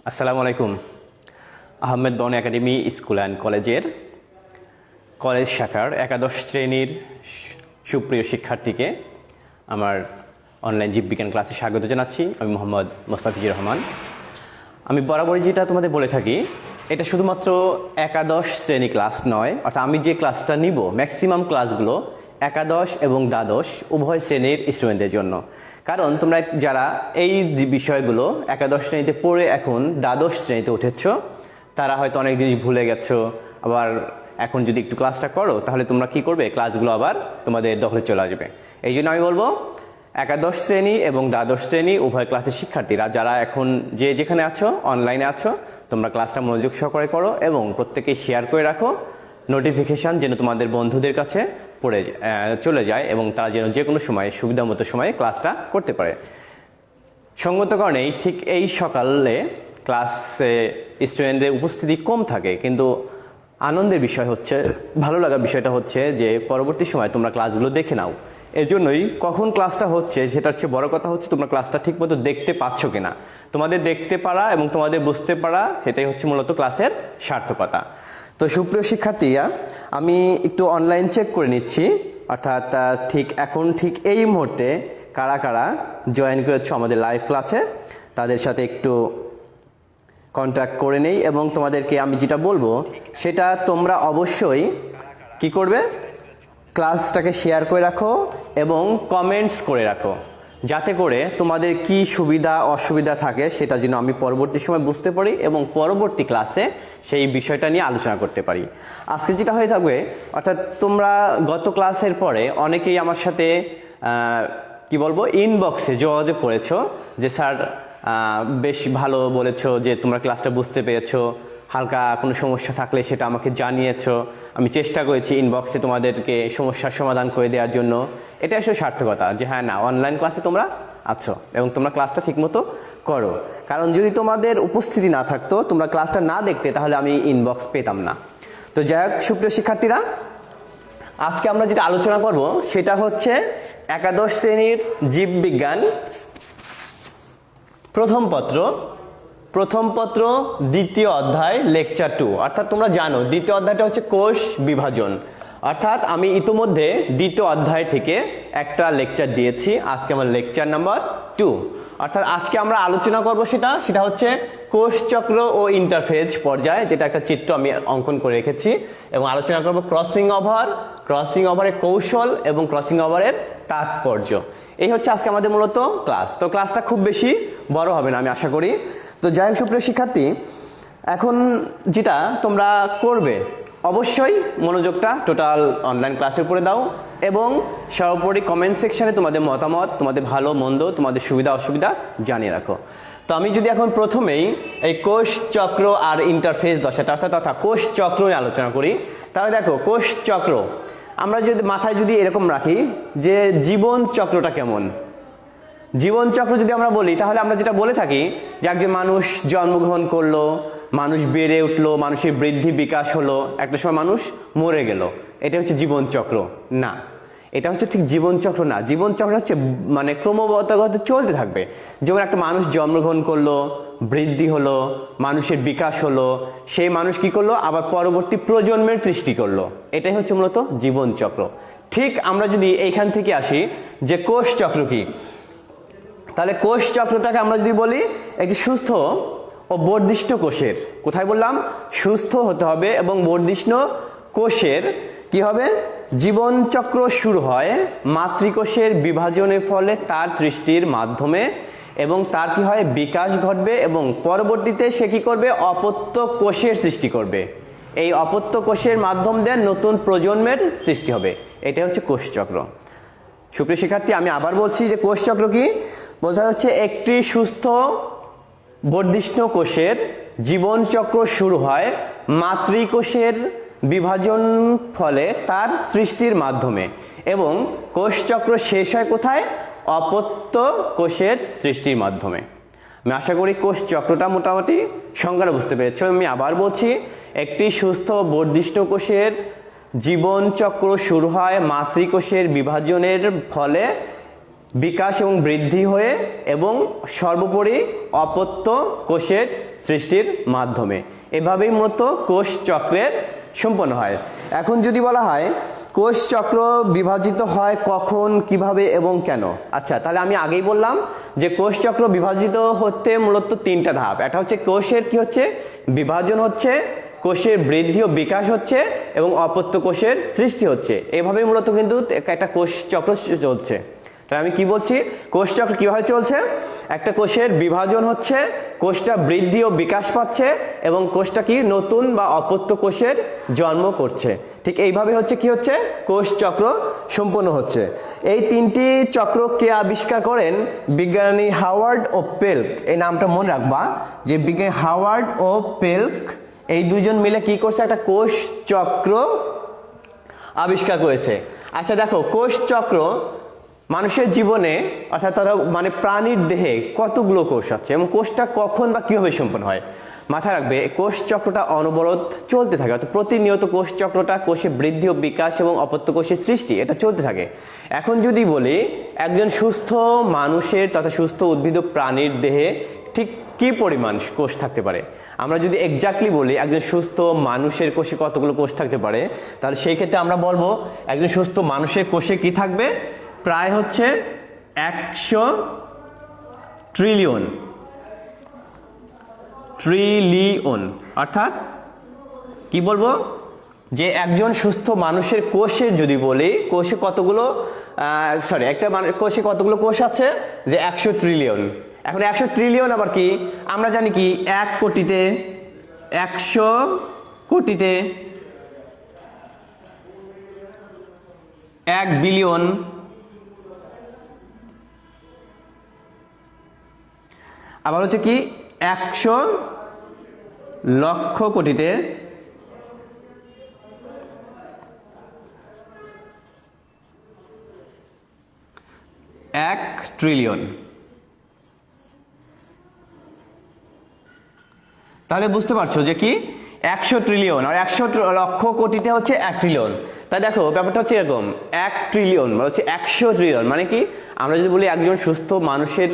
আসসালামু আলাইকুম। আহমেদ বন একাডেমি স্কুল অ্যান্ড কলেজের কলেজ শাখার একাদশ শ্রেণীর সুপ্রিয় শিক্ষার্থীকে আমার অনলাইন জীববিজ্ঞান ক্লাসে স্বাগত জানাচ্ছি। আমি মোহাম্মদ মোস্তাফিজুর রহমান। আমি বরাবরই যেটা তোমাদের বলে থাকি, এটা শুধুমাত্র একাদশ শ্রেণী ক্লাস নয়, অর্থাৎ আমি যে ক্লাসটা নিব ম্যাক্সিমাম ক্লাসগুলো একাদশ এবং দ্বাদশ উভয় শ্রেণীর স্টুডেন্টদের জন্য। কারণ তোমরা যারা এই বিষয়গুলো একাদশ শ্রেণীতে পড়ে এখন দ্বাদশ শ্রেণীতে উঠেছ, তারা হয়তো অনেক জিনিস ভুলে গেছো। আবার এখন যদি একটু ক্লাসটা করো তাহলে তোমরা কি করবে, ক্লাসগুলো আবার তোমাদের দখলে চলে আসবে। এই জন্য আমি বলবো একাদশ শ্রেণী এবং দ্বাদশ শ্রেণী উভয় ক্লাসের শিক্ষার্থীরা যারা এখন যে যেখানে আছো, অনলাইনে আছো, তোমরা ক্লাসটা মনোযোগ সহকারে করো এবং প্রত্যেকেই শেয়ার করে রাখো। নোটিফিকেশান যেন তোমাদের বন্ধুদের কাছে চলে যায় এবং তারা যেন যে কোনো সময় সুবিধা মতো সময়ে ক্লাসটা করতে পারে। সঙ্গত কারণেই ঠিক এই সকালে ক্লাসে স্টুডেন্টদের উপস্থিতি কম থাকে, কিন্তু আনন্দের বিষয় হচ্ছে, ভালো লাগার বিষয়টা হচ্ছে যে পরবর্তী সময় তোমরা ক্লাসগুলো দেখে নাও। এজন্যই কখন ক্লাসটা হচ্ছে সেটার চেয়ে বড় কথা হচ্ছে তোমরা ক্লাসটা ঠিকমতো দেখতে পাচ্ছ কিনা। তোমাদের দেখতে পারা এবং তোমাদের বুঝতে পারা, সেটাই হচ্ছে মূলত ক্লাসের সার্থকতা। তো সুপ্রিয় শিক্ষার্থীরা, আমি একটু অনলাইন চেক করে নিচ্ছি, অর্থাৎ ঠিক এই মুহূর্তে কারা কারা জয়েন করেছো আমাদের লাইভ ক্লাসে, তাদের সাথে একটু কন্ট্যাক্ট করে নেই। এবং তোমাদেরকে আমি যেটা বলবো সেটা তোমরা অবশ্যই কি করবে, ক্লাসটাকে শেয়ার করে রাখো এবং কমেন্টস করে রাখো, যাতে করে তোমাদের কি সুবিধা অসুবিধা থাকে সেটা যেন আমি পরবর্তী সময় বুঝতে পারি এবং পরবর্তী ক্লাসে সেই বিষয়টা নিয়ে আলোচনা করতে পারি। আজকে যেটা হয়ে থাকবে, অর্থাৎ তোমরা গত ক্লাসের পরে অনেকেই আমার সাথে ইনবক্সে যোগাযোগ করেছো যে স্যার বেশ ভালো বলেছো, যে তোমরা ক্লাসটা বুঝতে পেরেছো, হালকা কোনো সমস্যা থাকলে সেটা আমাকে জানিয়েছো। আমি চেষ্টা করেছি ইনবক্সে তোমাদেরকে সমস্যার সমাধান করে দেওয়ার জন্য। এটা আসলে সার্থকতা যে হ্যাঁ না, অনলাইন ক্লাসে তোমরা আছো এবং তোমরা ক্লাসটা ঠিকমতো করো। কারণ যদি তোমাদের উপস্থিতি না থাকতো, তোমরা ক্লাসটা না দেখতে, তাহলে আমি ইনবক্স পেতাম না। তো যাই হোক সুপ্রিয় শিক্ষার্থীরা, আজকে আমরা যেটা আলোচনা করব সেটা হচ্ছে একাদশ শ্রেণীর জীববিজ্ঞান প্রথম পত্র দ্বিতীয় অধ্যায় লেকচার 2। অর্থাৎ তোমরা জানো দ্বিতীয় অধ্যায়টা হচ্ছে কোষ বিভাজন। অর্থাৎ আমি ইতোমধ্যে দ্বিতীয় অধ্যায় থেকে একটা লেকচার দিয়েছি, আজকে আমার লেকচার নাম্বার 2। অর্থাৎ আজকে আমরা আলোচনা করব সেটা হচ্ছে কোষ চক্র ও ইন্টারফেজ পর্যায়ে, যেটা একটা চিত্র আমি অঙ্কন করে রেখেছি। এবং আলোচনা করব ক্রসিং ওভারের কৌশল এবং ক্রসিং ওভারের তাৎপর্য। এই হচ্ছে আজকে আমাদের মূলত ক্লাস। তো ক্লাসটা খুব বেশি বড় হবে না আমি আশা করি। তো যাই হোক সুপ্রিয় শিক্ষার্থী, এখন যেটা তোমরা করবে, অবশ্যই মনোযোগটা টোটাল অনলাইন ক্লাসের উপরে দাও এবং সর্বোপরি কমেন্ট সেকশনে তোমাদের মতামত, তোমাদের ভালো মন্দ, তোমাদের সুবিধা অসুবিধা জানিয়ে রাখো। তো আমি যদি এখন প্রথমেই এই কোষ চক্র আর ইন্টারফেস দশাটা অর্থাৎ কোষ চক্র নিয়ে আলোচনা করি, তাহলে দেখো কোষ চক্র আমরা যদি মাথায় এরকম রাখি যে জীবন চক্রটা কেমন। জীবন চক্র যদি আমরা বলি, তাহলে আমরা যেটা বলে থাকি যে একজন মানুষ জন্মগ্রহণ করলো, মানুষ বেড়ে উঠলো, মানুষের বৃদ্ধি বিকাশ হলো, একটা সময় মানুষ মরে গেল, এটা হচ্ছে জীবন চক্র না। এটা হচ্ছে ঠিক জীবন চক্র না। জীবন চক্র হচ্ছে ক্রমবর্ধমান চলতে থাকবে। যেমন একটা মানুষ জন্মগ্রহণ করলো, বৃদ্ধি হলো, মানুষের বিকাশ হলো, সেই মানুষ কি করলো, আবার পরবর্তী প্রজন্মের সৃষ্টি করলো। এটাই হচ্ছে মূলত জীবন চক্র। ঠিক আমরা যদি এইখান থেকে আসি যে কোষ চক্র কি, তাহলে কোষ চক্রটাকে আমরা যদি বলি একটি সুস্থ ও বর্ধিষ্ণু কোষের, কোথায় বললাম, সুস্থ হতে হবে এবং বর্ধিষ্ণু কোষের কি হবে, জীবন চক্র শুরু হয় মাতৃকোষের বিভাজনের ফলে তার সৃষ্টির মাধ্যমে, এবং তার কি হয়, বিকাশ ঘটবে এবং পরবর্তীতে সে কি করবে, অপত্য কোষের সৃষ্টি করবে। এই অপত্য কোষের মাধ্যম দিয়ে নতুন প্রজন্মের সৃষ্টি হবে। এটা হচ্ছে কোষ চক্র। সুপ্রিয় শিক্ষার্থী, আমি আবার বলছি যে কোষ চক্র কি, বোঝা যাচ্ছে একটি সুস্থ বর্ধিষ্ণু কোষের জীবন চক্র শুরু হয় মাতৃকোষের বিভাজন ফলে তার সৃষ্টির মাধ্যমে, এবং কোষ চক্র শেষ হয় কোথায়, অপত্য কোষের সৃষ্টির মাধ্যমে। আমি আশা করি কোষ চক্রটা মোটামুটি সংজ্ঞাটা বুঝতে পেরেছো। আমি আবার বলছি, একটি সুস্থ বর্ধিষ্ণু কোষের জীবন চক্র শুরু হয় মাতৃকোষের বিভাজনের ফলে বিকাশ এবং বৃদ্ধি হয়ে এবং সর্বোপরি অপত্য কোষের সৃষ্টির মাধ্যমে। এভাবেই মূলত কোষ চক্রের সম্পন্ন হয়। এখন যদি বলা হয় কোষ চক্র বিভাজিত হয় কখন, কিভাবে এবং কেন, আচ্ছা তাহলে আমি আগেই বললাম যে কোষ চক্র বিভাজিত হতে মূলত তিনটা ধাপ। একটা হচ্ছে কোষের কি হচ্ছে বিভাজন হচ্ছে, কোষের বৃদ্ধি ও বিকাশ হচ্ছে এবং অপত্য কোষের সৃষ্টি হচ্ছে। এভাবেই মূলত কিন্তু একটা কোষ চক্র চলছে। তাহলে আমি কি বলছি, কোষ চক্র কিভাবে চলছে, একটা কোষের বিভাজন হচ্ছে, কোষটা বৃদ্ধি ও বিকাশ পাচ্ছে এবং কোষটা কি নতুন বা অপত্য কোষের জন্ম করছে। ঠিক এইভাবে হচ্ছে কি হচ্ছে কোষ চক্র সম্পন্ন হচ্ছে। এই তিনটি চক্র কে আবিষ্কার করেন, বিজ্ঞানী হাওয়ার্ড ও পেল্ক। এই নামটা মনে রাখবা যে বিজ্ঞানী হাওয়ার্ড ও পেল্ক এই দুইজন মিলে কি করছে, একটা কোষ চক্র আবিষ্কার করেছে। আচ্ছা দেখো, কোষ চক্র মানুষের জীবনে অর্থাৎ মানে প্রাণীর দেহে কতগুলো কোষ আছে এবং কোষটা কখন বা কিভাবে সম্পন্ন হয় মাথায় রাখবে। কোষ চক্রটা অনবরত চলতে থাকে, অর্থাৎ প্রতিনিয়ত কোষ চক্রটা কোষে বৃদ্ধি ও বিকাশ এবং অপত্য কোষের সৃষ্টি এটা চলতে থাকে। এখন যদি বলি একজন সুস্থ মানুষের তথা সুস্থ উদ্ভিদ ও প্রাণীর দেহে ঠিক কি পরিমাণ কোষ থাকতে পারে, আমরা যদি এক্স্যাক্টলি বলি একজন সুস্থ মানুষের কোষে কতগুলো কোষ থাকতে পারে, তাহলে সেই ক্ষেত্রে আমরা বলবো একজন সুস্থ মানুষের কোষে কি থাকবে, প্রায় হচ্ছে 100 ট্রিলিয়ন। অর্থাৎ কি বলবো যে একজন সুস্থ মানুষের কোষের যদি বলি কোষে কতগুলো একটা কোষে কতগুলো কোষ আছে, যে 100 ট্রিলিয়ন। এখন 100 ট্রিলিয়ন আবার কি, আমরা জানি কি 1 কোটিতে 100 কোটিতে 1 বিলিয়ন, আবার হচ্ছে কি 100 লক্ষ কোটিতে 1 ট্রিলিয়ন। তাহলে বুঝতে পারছো যে কি 100 ট্রিলিয়ন আর 100 লক্ষ কোটিতে হচ্ছে 1 ট্রিলিয়ন। তাই দেখো ব্যাপারটা হচ্ছে এরকম, 1 ট্রিলিয়ন হচ্ছে 100 ট্রিলিয়ন, মানে কি আমরা যদি বলি একজন সুস্থ মানুষের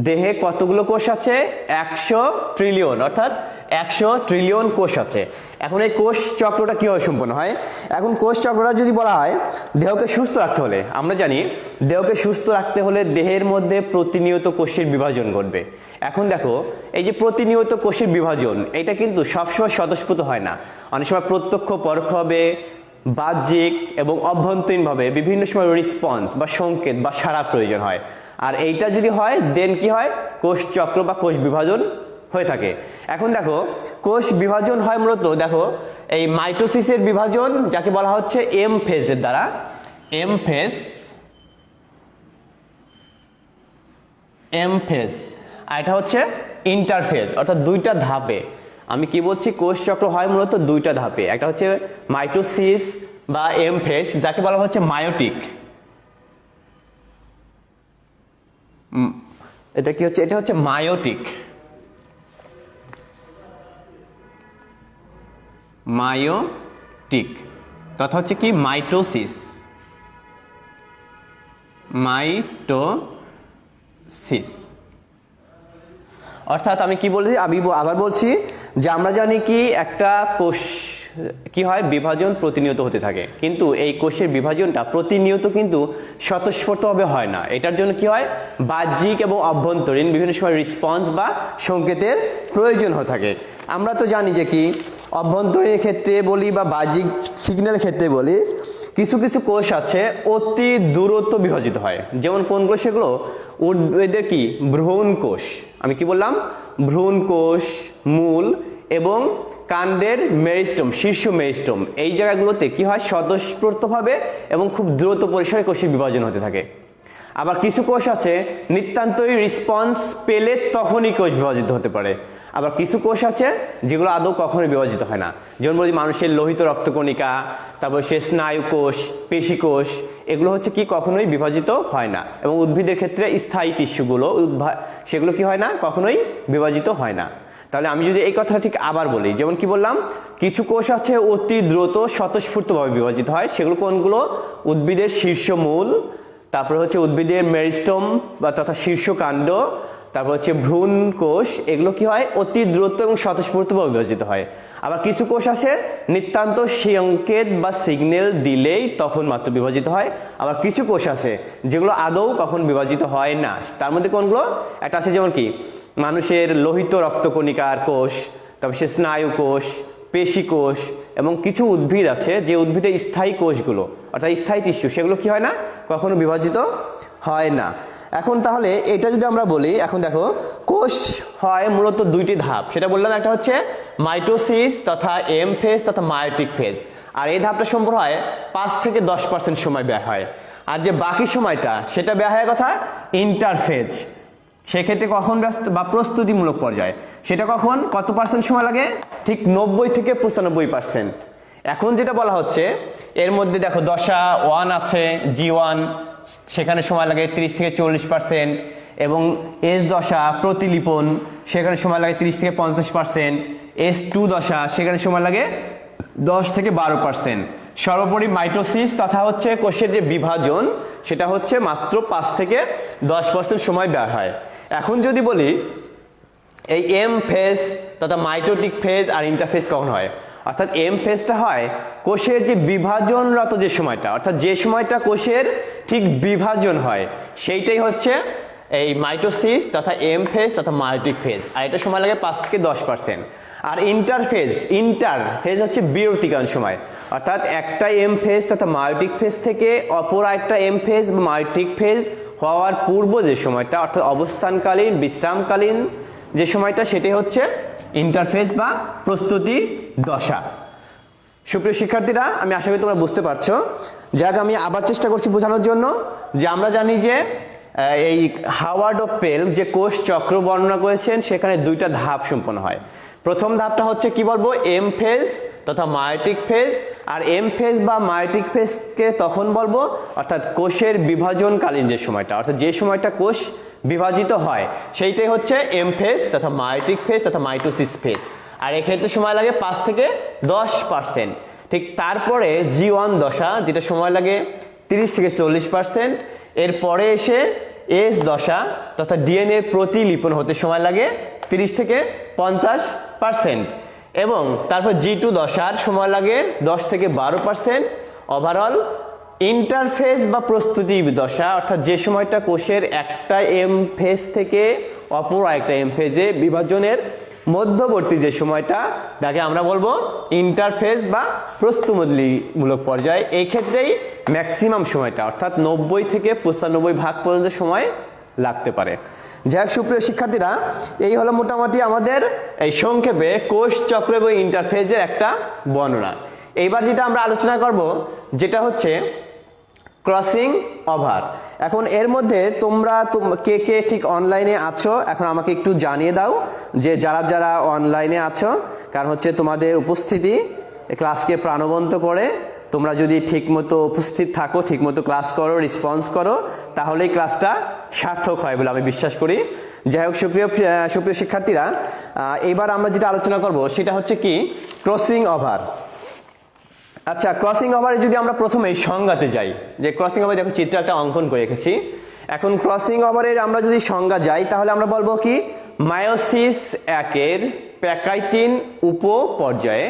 দেহে কতগুলো কোষ আছে, 100 ট্রিলিয়ন, অর্থাৎ 100 ট্রিলিয়ন কোষ আছে। এখন এই কোষ চক্রটা কিভাবে সম্পন্ন হয়, এখন কোষ চক্রটা যদি বলা হয় দেহকে সুস্থ রাখতে হলে, আমরা জানি দেহকে সুস্থ রাখতে হলে দেহের মধ্যে প্রতিনিয়ত কোষের বিভাজন ঘটবে। এখন দেখো এই যে প্রতিনিয়ত কোষের বিভাজন এটা কিন্তু সবসময় স্বতঃস্ফূর্ত হয় না, অনেক সময় প্রত্যক্ষ পরোক্ষভাবে বাহ্যিক এবং অভ্যন্তরীণভাবে বিভিন্ন সময় রেসপন্স বা সংকেত বা সাড়া প্রয়োজন হয়। আর এইটা যদি হয় দেন কি হয়, কোষ চক্র বা কোষ বিভাজন হয়ে থাকে। এখন দেখো কোষ বিভাজন হয় মূলত দেখো এই মাইটোসিসের বিভাজন যাকে বলা হচ্ছে এম ফেজের দ্বারা, এম ফেজ, আর এটা হচ্ছে ইন্টারফেজ, অর্থাৎ দুইটা ধাপে। আমি কি বলছি, কোষ চক্র হয় মূলত দুইটা ধাপে, একটা হচ্ছে মাইটোসিস বা এম ফেজ যাকে বলা হচ্ছে মায়োটিক, এটা কি হচ্ছে, এটা হচ্ছে মায়োটিক তথা হচ্ছে কি মাইটোসিস। অর্থাৎ আমি কি বলছি, আমি আবার বলছি যে আমরা জানি কি একটা কোষ কি হয় বিভাজন প্রতিনিয়ত হতে থাকে, কিন্তু এই কোষের বিভাজনটা প্রতিনিয়ত কিন্তু স্বতঃস্ফূর্তভাবে হয় না। এটার জন্য কি হয়, বাহ্যিক এবং অভ্যন্তরীণ বিভিন্ন সময় রেসপন্স বা সংকেতের প্রয়োজন হয়ে থাকে। আমরা তো জানি যে কি অভ্যন্তরীণ ক্ষেত্রে বলি বা বাহ্যিক সিগন্যাল ক্ষেত্রে বলি, কিছু কিছু কোষ আছে অতি দূরত্ব বিভাজিত হয়, যেমন কোনগুলো, সেগুলো উদ্ভিদের কি ভ্রূণ কোষ, আমি কি বললাম ভ্রূণ কোষ, মূল এবং কাণ্ডের মেরিস্টম, শীর্ষ মেরিস্টম, এই জায়গাগুলোতে কি হয় স্বতঃস্ফূর্তভাবে এবং খুব দ্রুত পরিসরে কোষের বিভাজন হতে থাকে। আবার কিছু কোষ আছে নিতান্তই রেসপন্স পেলে তখনই কোষ বিভাজিত হতে পারে। আবার কিছু কোষ আছে যেগুলো আদৌ কখনোই বিভাজিত হয় না, যেমন বলি মানুষের লোহিত রক্তকণিকা, তারপর সে স্নায়ু কোষ, পেশি কোষ, এগুলো হচ্ছে কি কখনোই বিভাজিত হয় না। এবং উদ্ভিদের ক্ষেত্রে স্থায়ী টিস্যুগুলো সেগুলো কি হয় না, কখনোই বিভাজিত হয় না। তাহলে আমি যদি এই কথা ঠিক আবার বলি, যেমন কি বললাম কিছু কোষ আছে অতি দ্রুত স্বতঃস্ফূর্তভাবে বিভাজিত হয়, সেগুলো কোনগুলো, উদ্ভিদের শীর্ষ মূল, তারপরে হচ্ছে উদ্ভিদের মেরিস্টম বা তথা শীর্ষকাণ্ড, তারপর হচ্ছে ভ্রূণ কোষ, এগুলো কি হয় অতি দ্রুত এবং স্বতঃস্ফূর্তভাবে বিভাজিত হয়। আবার কিছু কোষ আছে নিতান্ত সংকেত বা সিগন্যাল দিলেই তখন মাত্র বিভাজিত হয়। আবার কিছু কোষ আছে যেগুলো আদৌ কখন বিভাজিত হয় না। তার মধ্যে কোনগুলো? একটা আছে যেমন কি মানুষের লোহিত রক্তকণিকার কোষ, তারপর সে স্নায়ু কোষ, পেশি কোষ, এবং কিছু উদ্ভিদ আছে যে উদ্ভিদের স্থায়ী কোষগুলো অর্থাৎ স্থায়ী টিস্যু, সেগুলো কি হয় না কখনো বিভাজিত হয় না। এখন তাহলে এটা যদি আমরা বলি, এখন দেখো কোষ হয় মূলত দুইটি ধাপ, সেটা বললাম, একটা হচ্ছে মাইটোসিস তথা এম ফেজ তথা মায়োটিক ফেজ, আর এই ধাপটা সম্পূর্ণ হয় 5 থেকে 10% সময় ব্যয় হয়। আর যে বাকি সময়টা সেটা ব্যয় হয় কথা ইন্টারফেজ, সেক্ষেত্রে কখন ব্যস্ত বা প্রস্তুতিমূলক পর্যায়ে, সেটা কখন কত পার্সেন্ট সময় লাগে? ঠিক 90 থেকে 95%। এখন যেটা বলা হচ্ছে এর মধ্যে দেখো দশা 1 আছে G1, সেখানে সময় লাগে 30 থেকে 40%, এবং এস দশা প্রতিলিপন, সেখানে সময় লাগে 30 থেকে 50%, S2 দশা সেখানে সময় লাগে 10 থেকে 12%। সর্বোপরি মাইটোসিস তথা হচ্ছে কোষের যে বিভাজন সেটা হচ্ছে মাত্র 5 থেকে 10% সময় ব্যয় হয়। এখন যদি বলি এই এম ফেজ তথা মাইটোটিক ফেজ আর ইন্টারফেজ কখন হয়, অর্থাৎ এম ফেজটা হয় কোষের যে বিভাজনরত যে সময়টা, অর্থাৎ যে সময়টা কোষের ঠিক বিভাজন হয় সেইটাই হচ্ছে এই মাইটোসিস তথা এম ফেজ তথা মায়োটিক ফেজ, আর এটা সময় লাগে 5 থেকে 10%। আর ইন্টারফেজ হচ্ছে বিরতিকালীন সময়, অর্থাৎ একটা এম ফেজ তথা মায়োটিক ফেজ থেকে অপর একটা এম ফেজ বা মায়োটিক ফেজ হওয়ার পূর্ব যে সময়টা, অর্থাৎ অবস্থানকালীন বিশ্রামকালীন যে সময়টা, সেটাই হচ্ছে ইন্টারফেজ বা প্রস্তুতি দশা। সুপ্রিয় শিক্ষার্থীরা, আমি আশা করি তোমরা বুঝতে পারছো। যাক, আমি আবার চেষ্টা করছি বোঝানোর জন্য যে আমরা জানি যে এই হাওয়ার্ড অফ পেল যে কোষ চক্র বর্ণনা করেছেন সেখানে দুইটা ধাপ সম্পন্ন হয়। প্রথম ধাপটা হচ্ছে কি বলবো এম ফেজ তথা মায়োটিক ফেজ, আর এম ফেজ বা মায়োটিক ফেজকে তখন বলবো অর্থাৎ কোষের বিভাজনকালীন যে সময়টা, অর্থাৎ যে সময়টা কোষ বিভাজিত হয় সেইটাই হচ্ছে এম ফেজ তথা মায়োটিক ফেজ তথা মাইটোসিস ফেজ, আর এক্ষেত্রে সময় লাগে 5 থেকে 10%। ঠিক তারপরে G1 দশা যেটা সময় লাগে 30 থেকে 40%, এরপরে এসে এস দশা তথা ডিএনএ প্রতিলিপন হতে সময় লাগে 30 থেকে 50%, এবং তারপর G2 দশার সময় লাগে 10 থেকে 12%। ওভারঅল ইন্টারফেজ বা প্রস্তুতি দশা, অর্থাৎ যে সময়টা কোষের একটা এম ফেজ থেকে অপর একটা এম ফেজে বিভাজনের মধ্যবর্তী যে সময়টা, তাকে আমরা বলবো ইন্টারফেজ বা প্রস্তুতিমূলক পর্যায়। এই ক্ষেত্রেই ম্যাক্সিমাম সময়টা অর্থাৎ 90 থেকে 95% পর্যন্ত সময় লাগতে পারে। যাই হোক সুপ্রিয় শিক্ষার্থীরা, এই হলো মোটামুটি আমাদের এই সংক্ষেপে কোষ চক্র এবং ইন্টারফেজের একটা বর্ণনা। এইবার যেটা আমরা আলোচনা করব যেটা হচ্ছে ক্রসিং ওভার। এখন এর মধ্যে তোমরা কে কে ঠিক অনলাইনে আছো এখন আমাকে একটু জানিয়ে দাও যে যারা যারা অনলাইনে আছো, কারণ হচ্ছে তোমাদের উপস্থিতি ক্লাসকে প্রাণবন্ত করে। তোমরা যদি ঠিকমতো উপস্থিত থাকো, ঠিকমতো ক্লাস করো, রেসপন্স করো, তাহলেই ক্লাসটা সার্থক হয় বলে আমি বিশ্বাস করি। যাই হোক সুপ্রিয় শিক্ষার্থীরা, এবার আমরা যেটা আলোচনা করব সেটা হচ্ছে কি ক্রসিং ওভার। আচ্ছা, ক্রসিং ওভারে যদি আমরা প্রথমে সংজ্ঞাতে যাই, যে ক্রসিং ওভার দেখো চিত্র একটা অঙ্কন করে রেখেছি। এখন ক্রসিং ওভারের আমরা যদি সংজ্ঞা যাই তাহলে আমরা বলবো কি মায়োসিস 1-এর প্যাকাইটিন উপপর্যায়ে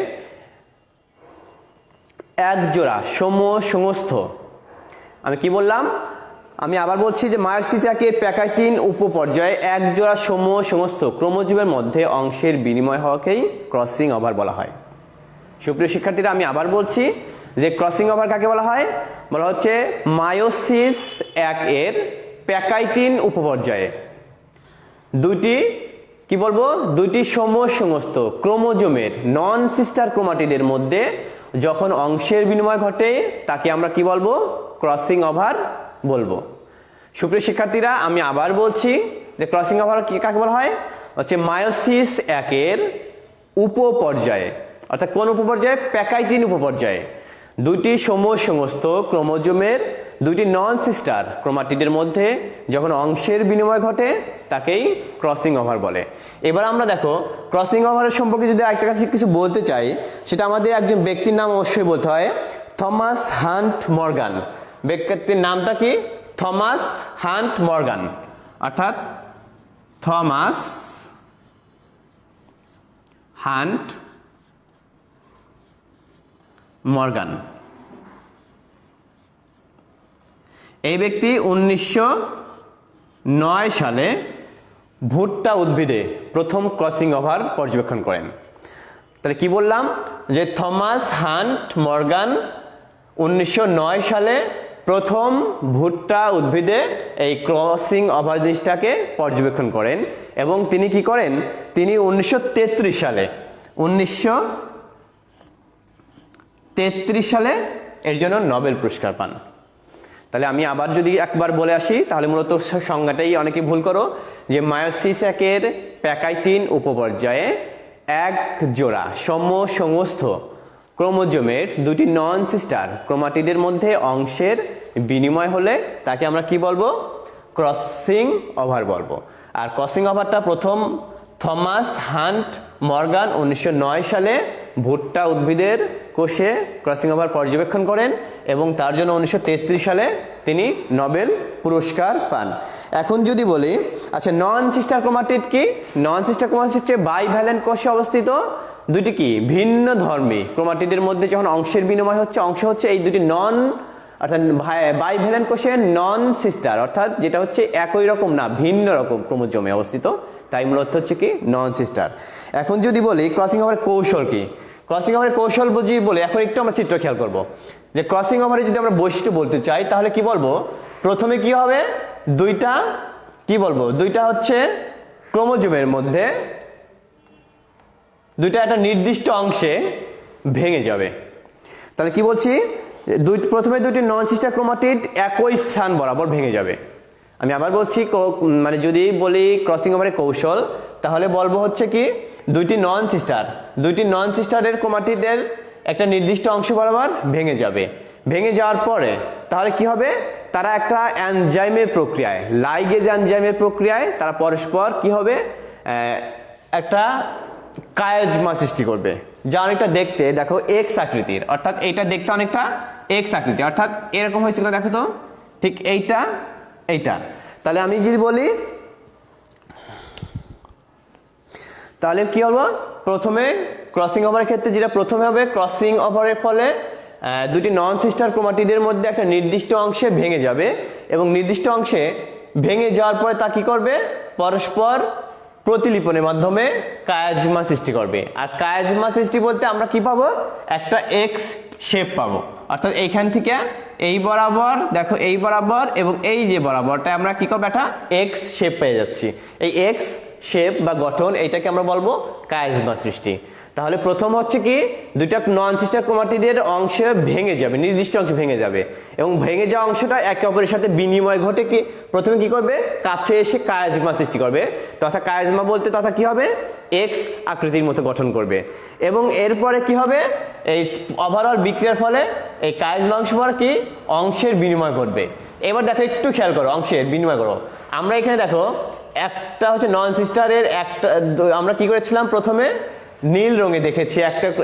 একজোড়া সমসংস্থ, আমি কি বললাম, আমি আবার বলছি যে মায়োসিস 1-এর প্যাকাইটিন উপপর্যায়ে একজোড়া সমসংস্থ ক্রোমোজোমের মধ্যে অংশের বিনিময় হওয়াকেই ক্রসিং ওভার বলা হয়। সুপ্রিয় শিক্ষার্থীরা, আমি আবার বলছি যে ক্রসিং ওভার কাকে বলা হয়, বলা হচ্ছে মায়োসিস 1-এর প্যাকাইটিন উপপর্যায়ে দুইটি সমসংস্থ ক্রোমোজোমের নন সিস্টার ক্রোমাটিডের মধ্যে যখন অংশের বিনিময় ঘটে তাকে আমরা কি বলবো, ক্রসিং ওভার বলবো। সুপ্রিয় শিক্ষার্থীরা, আমি আবার বলছি যে ক্রসিং ওভার কাকে বলা হয়, হচ্ছে মায়োসিস 1-এর উপপর্যায়ে, অর্থাৎ কোন উপপর্যায়ে, প্যাকাইটিন উপপর্যায়ে দুইটি সমসংস্থ ক্রোমোজোমের দুইটি নন সিস্টার ক্রোমাটিডের মধ্যে যখন অংশের বিনিময় ঘটে তাকেই ক্রসিং ওভার বলে। এবার আমরা দেখো ক্রসিং ওভারের সম্পর্কে যদি একটা কাছে কিছু বলতে চাই, সেটা আমাদের একজন ব্যক্তির নাম অবশ্যই বলতে হয়, থমাস হান্ট মর্গান। ব্যক্তির নামটা কি, থমাস হান্ট মর্গান, অর্থাৎ থমাস হান্ট মর্গান। এই ব্যক্তি 1909 সালে ভুট্টা উদ্ভিদে প্রথম ক্রসিং ওভার পর্যবেক্ষণ করেন। তাহলে কি বললাম যে থমাস হান্ট মর্গান 1909 সালে প্রথম ভুট্টা উদ্ভিদে এই ক্রসিং ওভার জিনিসটাকে পর্যবেক্ষণ করেন এবং তিনি কি করেন, তিনি 1933 সালে এর জন্য নোবেল পুরস্কার পান। তাহলে আমি আবার যদি একবার বলে আসি তাহলে মূলত সংজ্ঞাটাই অনেকে ভুল করো, যে মায়োসিস একের প্যাকাইটিন উপপর্যায়ে এক জোড়া সমস্ত ক্রোমোজোমের দুটি নন সিস্টার ক্রোমাটিডের মধ্যে অংশের বিনিময় হলে তাকে আমরা কি বলবো, ক্রসিং ওভার বলবো। আর ক্রসিং ওভারটা প্রথম থমাস হান্ট মর্গান 1909 সালে ভুট্টা উদ্ভিদের কোষে ক্রসিং ওভার পর্যবেক্ষণ করেন এবং তার জন্য 1933 সালে তিনি নোবেল পুরস্কার পান। এখন যদি বলি আচ্ছা নন সিস্টার ক্রোমাটিড কি, নন সিস্টার ক্রোমাটিড হচ্ছে বাইভ্যালেন্ট কোষে অবস্থিত দুটি কি ভিন্ন ধর্মী ক্রোমাটিডের মধ্যে যখন অংশের বিনিময় হচ্ছে, অংশ হচ্ছে এই দুটি নন অর্থাৎ বাইভ্যালেন্ট কোষের নন সিস্টার, অর্থাৎ যেটা হচ্ছে একই রকম না ভিন্ন রকম ক্রোমোজোমে অবস্থিত, তাই মূলত হচ্ছে কি নন সিস্টার। এখন যদি বলি ক্রসিং ওভারের কৌশল কি, ক্রসিং ওভারের কৌশল বুঝি বলে এখন একটু আমরা চিত্র খেয়াল করব যে ক্রসিং ওভারে যদি আমরা বৈশিষ্ট্য বলতে চাই তাহলে কি বলবো, প্রথমে কি হবে দুইটা হচ্ছে ক্রোমোজোমের মধ্যে দুইটা একটা নির্দিষ্ট অংশে ভেঙে যাবে। তাহলে কি বলছি, প্রথমে দুটি নন সিস্টার ক্রোমাটিড একই স্থান বরাবর ভেঙে যাবে। আমি আবার বলছি, মানে যদি বলি ক্রসিং ওভারের কৌশল তাহলে বলবো হচ্ছে কি দুইটি নন সিস্টারের ক্রোমাটিডের একটা নির্দিষ্ট অংশ বরাবর ভেঙে যাবে। ভেঙে যাওয়ার পরে তাহলে কি হবে, তারা একটা এনজাইমের প্রক্রিয়ায় লাইগেজ এনজাইমের প্রক্রিয়ায় তারা পরস্পর কি হবে একটা কায়াজমা সৃষ্টি করবে, যা অনেকটা দেখতে দেখো এক্স আকৃতির, অর্থাৎ এইটা দেখতে অনেকটা এক্স আকৃতি, অর্থাৎ এরকম হয়েছিল দেখো তো ঠিক এইটা। তাহলে আমি যদি বলি তাহলে কি হলো, প্রথমে ক্রসিং ওভারের ক্ষেত্রে যেটা প্রথমে হবে, ক্রসিং ওভারের ফলে দুটি নন সিস্টার ক্রোমাটিডের মধ্যে একটা নির্দিষ্ট অংশে ভেঙে যাবে এবং নির্দিষ্ট অংশে ভেঙে যাওয়ার পরে তা কি করবে, পরস্পর প্রতিলিপনের মাধ্যমে কায়াজমা সৃষ্টি করবে। আর কায়াজমা সৃষ্টি বলতে আমরা কি পাবো, একটা এক্স শেপ পাবো, অর্থাৎ এইখান থেকে এই বরাবর দেখো এই বরাবর এবং এই যে বরাবরটা আমরা কি করবো, একটা এক্স শেপ পেয়ে যাচ্ছি। এই এক্স শেপ বা গঠন এইটাকে আমরা বলবো কায়াজমা সৃষ্টি। তাহলে প্রথম হচ্ছে কি দুইটা নন সিস্টার ক্রোমাটিডের অংশ ভেঙে যাবে, নির্দিষ্ট অংশ ভেঙে যাবে এবং ভেঙে যাওয়া অংশটা একে অপরের সাথে বিনিময় ঘটে কি প্রথমে কি করবে, কাছে এসে কায়াজমা সৃষ্টি করবে, তথা কায়াজমা বলতে তথা কি হবে এক্স আকৃতির মতো গঠন করবে এবং এরপরে কি হবে, এই ওভারঅল বিক্রিয়ার ফলে এই কায়াজমা অংশ পর কি অংশের বিনিময় ঘটবে। এবার দেখো একটু খেয়াল করো, অংশের বিনিময় করো। আমরা এখানে দেখো একটা হচ্ছে নন সিস্টারের একটা আমরা কি করেছিলাম, প্রথমে নীল রঙে দেখেছি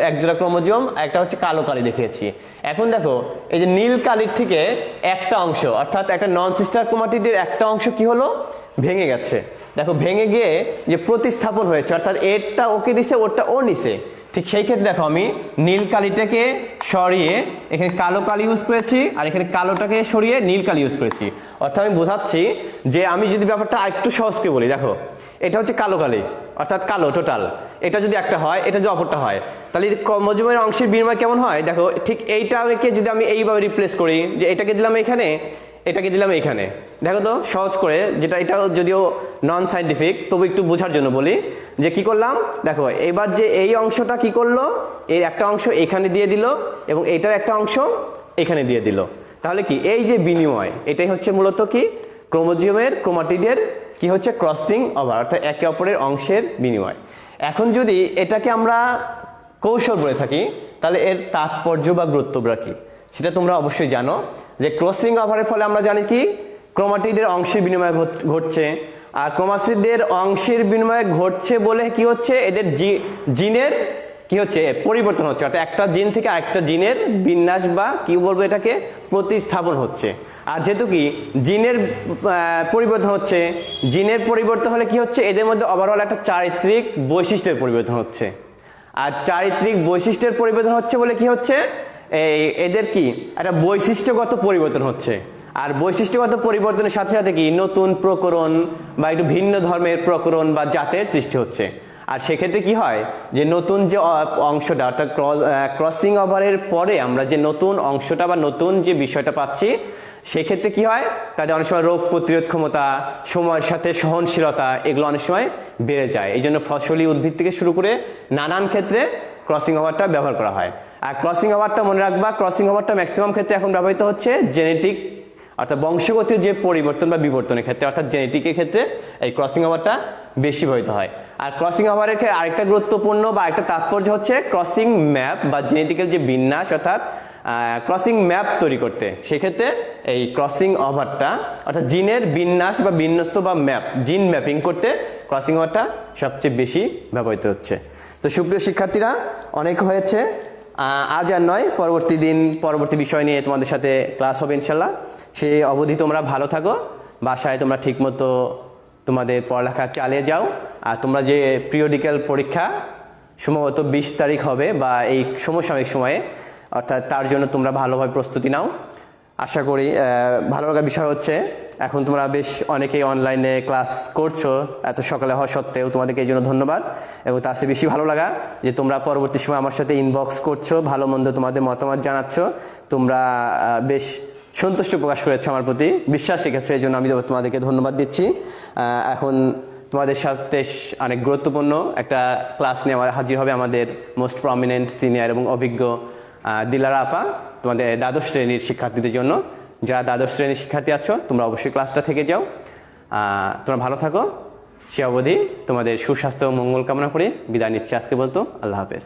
একজোড়া ক্রোমোজোম, একটা হচ্ছে কালো কালি দেখিয়েছি। এখন দেখো এই যে নীল কালির থেকে একটা অংশ অর্থাৎ একটা নন সিস্টার ক্রোমাটিডের একটা অংশ কি হলো, ভেঙে গেছে। দেখো ভেঙে গিয়ে যে প্রতিস্থাপন হয়েছে, অর্থাৎ এরটা ওকে দিছে ওরটা ও নিছে। ঠিক সেই ক্ষেত্রে দেখো আমি নীল কালিটাকে সরিয়ে এখানে কালো কালি ইউজ করেছি আর এখানে কালোটাকে সরিয়ে নীল কালি ইউজ করেছি। অর্থাৎ আমি বোঝাচ্ছি যে আমি যদি ব্যাপারটা একটু সহজ করে বলি, দেখো এটা হচ্ছে কালো কালি অর্থাৎ কালো টোটাল, এটা যদি একটা হয় এটা যদি অপরটা হয় তাহলে ক্রোমোজোমের অংশের বিনিময় কেমন হয়, দেখো ঠিক এইটাকে যদি আমি এইভাবে রিপ্লেস করি যে এটাকে দিলাম এখানে এটাকে দিলাম এইখানে, দেখো তো সহজ করে, যেটা এটাও যদিও নন সাইন্টিফিক তবু একটু বোঝার জন্য বলি যে কি করলাম। দেখো এবার যে এই অংশটা কি করলো, এর একটা অংশ এখানে দিয়ে দিল এবং এটার একটা অংশ এখানে দিয়ে দিল। তাহলে কি এই যে বিনিময়, এটাই হচ্ছে মূলত কি ক্রোমোজোমের ক্রোমাটিডের কি হচ্ছে ক্রসিং ওভার, অর্থাৎ একে অপরের অংশের বিনিময়। এখন যদি এটাকে আমরা কৌশল বলে থাকি তাহলে এর তাৎপর্য বা গুরুত্বটা কি সেটা তোমরা অবশ্যই জানো, যে ক্রসিং ওভারের ফলে আমরা জানি কি ক্রোমাটিডের অংশের বিনিময় ঘটছে, আর ক্রোমাটিডের অংশের বিনিময় ঘটছে বলে কি হচ্ছে এদের জিনের কি হচ্ছে পরিবর্তন হচ্ছে, অর্থাৎ একটা জিন থেকে আরেকটা জিনের বিন্যাস বা কি বলবো এটাকে প্রতিস্থাপন হচ্ছে। আর যেহেতু কি জিনের পরিবর্তন হচ্ছে, জিনের পরিবর্তন হলে কি হচ্ছে এদের মধ্যে ওভারঅল একটা চারিত্রিক বৈশিষ্ট্যের পরিবর্তন হচ্ছে। আর চারিত্রিক বৈশিষ্ট্যের পরিবর্তন হচ্ছে বলে কি হচ্ছে এদের কি একটা বৈশিষ্ট্যগত পরিবর্তন হচ্ছে। আর বৈশিষ্ট্যগত পরিবর্তনের সাথে সাথে কি নতুন প্রকরণ বা একটু ভিন্ন ধর্মের প্রকরণ বা জাতের সৃষ্টি হচ্ছে। আর সেক্ষেত্রে কি হয় যে নতুন যে অংশটা অর্থাৎ ক্রসিং ওভারের পরে আমরা যে নতুন অংশটা বা নতুন যে বিষয়টা পাচ্ছি, সেক্ষেত্রে কি হয় তাদের অনেক সময় রোগ প্রতিরোধ ক্ষমতা, সময়ের সাথে সহনশীলতা এগুলো অনেক সময় বেড়ে যায়। এই জন্য ফসলি উদ্ভিদ থেকে শুরু করে নানান ক্ষেত্রে ক্রসিং ওভারটা ব্যবহার করা হয়। আর ক্রসিং ওভারটা মনে রাখবা, ক্রসিং ওভারটা ম্যাক্সিমাম ক্ষেত্রে এখন ব্যবহৃত হচ্ছে জেনেটিক অর্থাৎ বংশগত যে পরিবর্তন বা বিবর্তনের ক্ষেত্রে, অর্থাৎ জেনেটিকের ক্ষেত্রে এই ক্রসিং ওভারটা বেশি ব্যবহৃত হয়। আর ক্রসিং ওভারের আরেকটা গুরুত্বপূর্ণ বা একটা তাৎপর্য হচ্ছে ক্রসিং ম্যাপ বা জেনেটিক্যাল যে বিন্যাস অর্থাৎ ক্রসিং ম্যাপ তৈরি করতে। সেক্ষেত্রে এই ক্রসিং ওভারটা অর্থাৎ জিনের বিন্যাস বা বিন্যস্ত বা ম্যাপ জিন ম্যাপিং করতে ক্রসিং ওভারটা সবচেয়ে বেশি ব্যবহৃত হচ্ছে। তো সুপ্রিয় শিক্ষার্থীরা, অনেক হয়েছে, আজ আর নয়, পরবর্তী দিন পরবর্তী বিষয় নিয়ে তোমাদের সাথে ক্লাস হবে ইনশাল্লাহ। সেই অবধি তোমরা ভালো থাকো, বাসায় তোমরা ঠিকমতো তোমাদের পড়ালেখা চালিয়ে যাও। আর তোমরা যে পিরিয়ডিক্যাল পরীক্ষা সম্ভবত 20 তারিখ হবে বা এই সমসাময়িক সময়ে, অর্থাৎ তার জন্য তোমরা ভালোভাবে প্রস্তুতি নাও। আশা করি ভালো লাগার বিষয় হচ্ছে এখন তোমরা বেশ অনেকেই অনলাইনে ক্লাস করছো, এত সকালে হওয়া সত্ত্বেও তোমাদেরকে এই জন্য ধন্যবাদ। এবং তার চেয়ে বেশি ভালো লাগা যে তোমরা পরবর্তী সময় আমার সাথে ইনবক্স করছো, ভালো মন্দ তোমাদের মতামত জানাচ্ছ, তোমরা বেশ সন্তুষ্ট প্রকাশ করেছো আমার প্রতি, বিশ্বাস রেখেছো, এই জন্য আমি তোমাদেরকে ধন্যবাদ দিচ্ছি। এখন তোমাদের সাথে অনেক গুরুত্বপূর্ণ একটা ক্লাস নিয়ে হাজির হবে আমাদের মোস্ট প্রমিনেন্ট সিনিয়র এবং অভিজ্ঞ দিলারা আপা, তোমাদের দ্বাদশ শ্রেণীর শিক্ষার্থীদের জন্য। যারা দ্বাদশ শ্রেণীর শিক্ষার্থী আছো তোমরা অবশ্যই ক্লাসটা থেকে যাও। তোমরা ভালো থাকো, সে অবধি তোমাদের সুস্বাস্থ্য ও মঙ্গল কামনা করে বিদায় নিচ্ছি আজকে বলতো। আল্লাহ হাফেজ।